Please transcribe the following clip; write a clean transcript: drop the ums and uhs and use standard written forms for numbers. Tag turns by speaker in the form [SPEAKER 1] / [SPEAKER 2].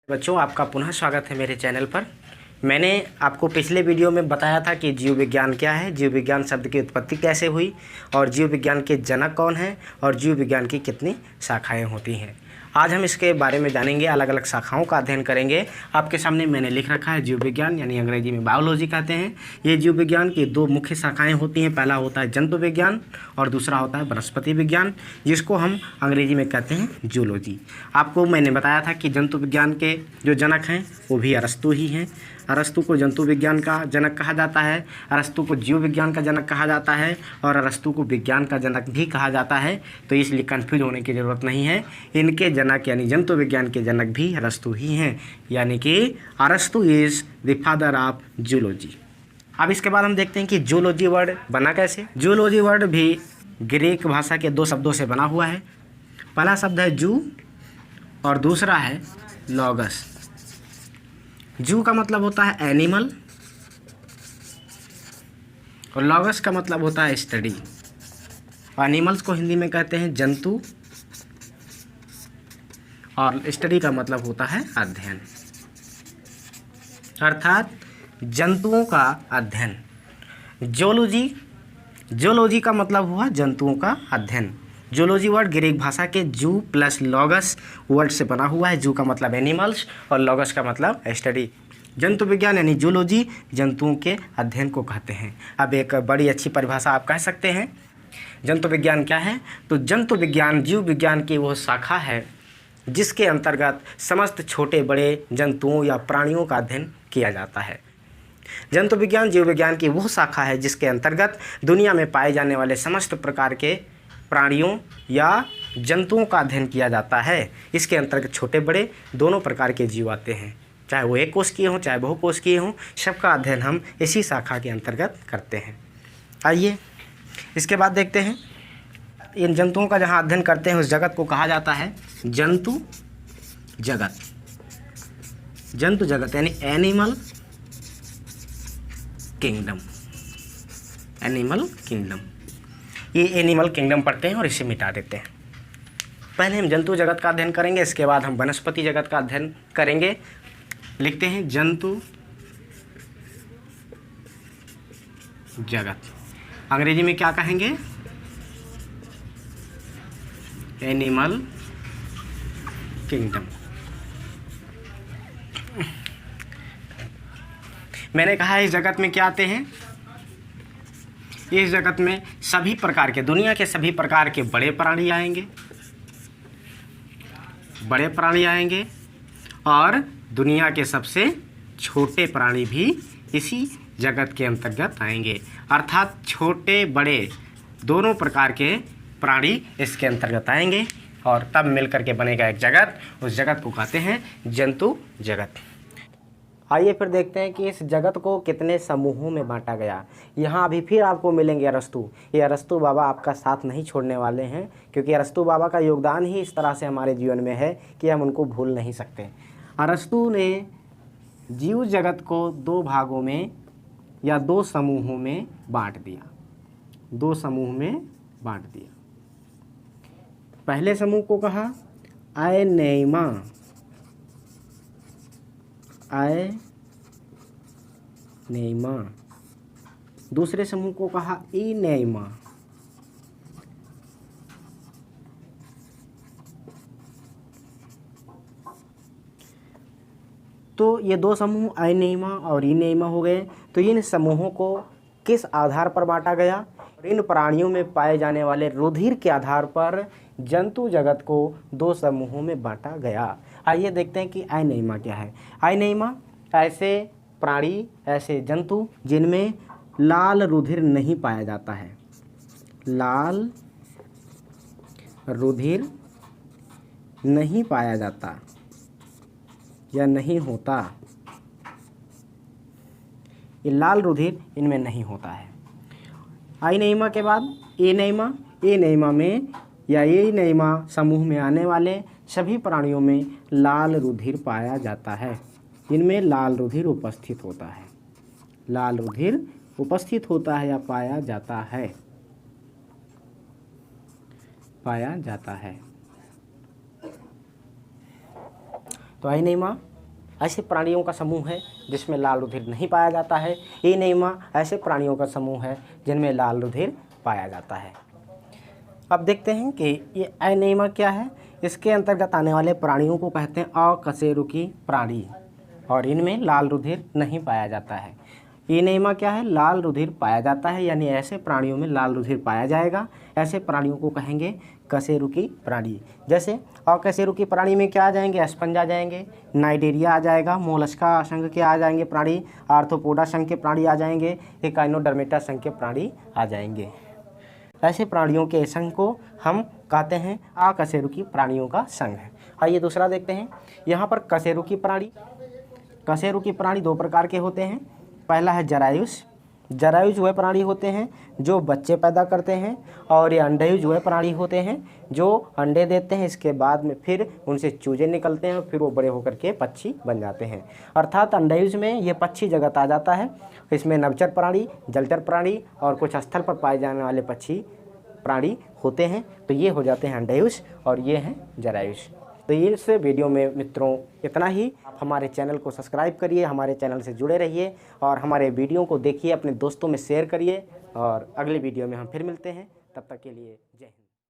[SPEAKER 1] बच्चों, आपका पुनः स्वागत है मेरे चैनल पर। मैंने आपको पिछले वीडियो में बताया था कि जीव विज्ञान क्या है, जीव विज्ञान शब्द की उत्पत्ति कैसे हुई और जीव विज्ञान के जनक कौन हैं और जीव विज्ञान की कितनी शाखाएं होती हैं। आज हम इसके बारे में जानेंगे, अलग अलग शाखाओं का अध्ययन करेंगे। आपके सामने मैंने लिख रखा है जीव विज्ञान, यानी अंग्रेजी में बायोलॉजी कहते हैं। ये जीव विज्ञान की दो मुख्य शाखाएं होती हैं। पहला होता है जंतु विज्ञान और दूसरा होता है वनस्पति विज्ञान, जिसको हम अंग्रेजी में कहते हैं जूलॉजी। आपको मैंने बताया था कि जंतु विज्ञान के जो जनक हैं वो भी अरस्तु ही हैं। अरस्तु को जंतु विज्ञान का जनक कहा जाता है, अरस्तु को जीव विज्ञान का जनक कहा जाता है और अरस्तु को विज्ञान का जनक भी कहा जाता है। तो इसलिए कन्फ्यूज होने की ज़रूरत नहीं है। इनके जनक यानी जंतु विज्ञान के जनक भी अरस्तु ही हैं, यानी कि अरस्तु is the father of zoology. अब इसके बाद हम देखते हैं कि जूलॉजी वर्ड बना कैसे। जूलॉजी वर्ड भी ग्रीक भाषा के दो शब्दों से बना हुआ है। पहला शब्द है जू और दूसरा है लॉगस। जू का मतलब होता है एनिमल और लॉगस का मतलब होता है स्टडी। एनिमल्स को हिंदी में कहते हैं जंतु और स्टडी का मतलब होता है अध्ययन, अर्थात जंतुओं का अध्ययन। जूलॉजी का मतलब हुआ जंतुओं का अध्ययन। जूलॉजी वर्ड ग्रीक भाषा के जू प्लस लॉगस वर्ड से बना हुआ है। जू का मतलब एनिमल्स और लॉगस का मतलब स्टडी। जंतु विज्ञान यानी जूलॉजी जंतुओं के अध्ययन को कहते हैं। अब एक बड़ी अच्छी परिभाषा आप कह सकते हैं, जंतु विज्ञान क्या है? तो जंतु विज्ञान जीव विज्ञान की वह शाखा है जिसके अंतर्गत समस्त छोटे बड़े जंतुओं या प्राणियों का अध्ययन किया जाता है। जंतु विज्ञान जीव विज्ञान की वह शाखा है जिसके अंतर्गत दुनिया में पाए जाने वाले समस्त प्रकार के प्राणियों या जंतुओं का अध्ययन किया जाता है। इसके अंतर्गत छोटे बड़े दोनों प्रकार के जीव आते हैं, चाहे वो एक कोशिकीय हों चाहे बहुकोशिकीय हों, सबका अध्ययन हम इसी शाखा के अंतर्गत करते हैं। आइए इसके बाद देखते हैं, इन जंतुओं का जहाँ अध्ययन करते हैं उस जगत को कहा जाता है जंतु जगत। जंतु जगत यानी एनिमल किंगडम। एनिमल किंगडम, ये एनिमल किंगडम पढ़ते हैं और इसे मिटा देते हैं। पहले हम जंतु जगत का अध्ययन करेंगे, इसके बाद हम वनस्पति जगत का अध्ययन करेंगे। लिखते हैं जंतु जगत। अंग्रेजी में क्या कहेंगे? Animal kingdom. मैंने कहा इस जगत में क्या आते हैं? इस जगत में सभी प्रकार के, दुनिया के सभी प्रकार के बड़े प्राणी आएंगे, बड़े प्राणी आएंगे और दुनिया के सबसे छोटे प्राणी भी इसी जगत के अंतर्गत आएंगे। अर्थात छोटे बड़े दोनों प्रकार के प्राणी इसके अंतर्गत आएंगे और तब मिलकर के बनेगा एक जगत। उस जगत को कहते हैं जंतु जगत। आइए फिर देखते हैं कि इस जगत को कितने समूहों में बांटा गया। यहाँ अभी फिर आपको मिलेंगे अरस्तु। ये अरस्तु बाबा आपका साथ नहीं छोड़ने वाले हैं, क्योंकि अरस्तु बाबा का योगदान ही इस तरह से हमारे जीवन में है कि हम उनको भूल नहीं सकते। अरस्तु ने जीव जगत को दो भागों में या दो समूहों में बांट दिया। दो समूह में बांट दिया। पहले समूह को कहा आयनेमा, आयनेमा। दूसरे समूह को कहा इनेमा। तो ये दो समूह आयनेमा और इनेमा हो गए। तो इन समूहों को किस आधार पर बांटा गया? इन प्राणियों में पाए जाने वाले रुधिर के आधार पर जंतु जगत को दो समूहों में बांटा गया। आइए देखते हैं कि आयनेमा क्या है। आयनेमा ऐसे प्राणी, ऐसे जंतु जिनमें लाल रुधिर नहीं पाया जाता है। लाल रुधिर नहीं पाया जाता या नहीं होता। ये लाल रुधिर इनमें नहीं होता है। आयनेमा के बाद एनेमा। एनेमा में या एनेमा समूह में आने वाले सभी प्राणियों में लाल रुधिर पाया जाता है, जिनमें लाल रुधिर उपस्थित होता है। लाल रुधिर उपस्थित होता है या पाया जाता है। पाया जाता है। तो आइनेमा ऐसे प्राणियों का समूह है जिसमें लाल रुधिर नहीं पाया जाता है। एनीमिया ऐसे प्राणियों का समूह है जिनमें लाल रुधिर पाया जाता है। अब देखते हैं कि ये एनीमिया क्या है। इसके अंतर्गत आने वाले प्राणियों को कहते हैं अकशेरुकी प्राणी और इनमें लाल रुधिर नहीं पाया जाता है। एनीमिया क्या है, लाल रुधिर पाया जाता है, यानी ऐसे प्राणियों में लाल रुधिर पाया जाएगा। ऐसे प्राणियों को कहेंगे कशेरुकी प्राणी। जैसे अकशेरुकी प्राणी में क्या आ जाएंगे, स्पंज आ जाएंगे, नाइडेरिया आ जाएगा, मोलस्का संघ के आ जाएंगे प्राणी, आर्थ्रोपोडा संघ के प्राणी आ जाएंगे, एकाइनोडर्मेटा संघ के प्राणी आ जाएंगे। ऐसे प्राणियों के संघ को हम कहते हैं अकशेरुकी प्राणियों का संघ है। आइए दूसरा देखते हैं। यहाँ पर कशेरुकी प्राणी, कशेरुकी प्राणी दो प्रकार के होते हैं। पहला है जरायुज। जरायुज वह प्राणी होते हैं जो बच्चे पैदा करते हैं, और ये अंडयुज वह प्राणी होते हैं जो अंडे देते हैं, इसके बाद में फिर उनसे चूजे निकलते हैं और फिर वो बड़े होकर के पक्षी बन जाते हैं। अर्थात अंडयुज में ये पक्षी जगत आ जाता है। इसमें नभचर प्राणी, जलचर प्राणी और कुछ स्थल पर पाए जाने वाले पक्षी प्राणी होते हैं। तो ये हो जाते हैं अंडयुज और ये हैं जरायुज। तो इस वीडियो में मित्रों इतना ही। आप हमारे चैनल को सब्सक्राइब करिए, हमारे चैनल से जुड़े रहिए और हमारे वीडियो को देखिए, अपने दोस्तों में शेयर करिए। और अगले वीडियो में हम फिर मिलते हैं, तब तक के लिए जय हिंद।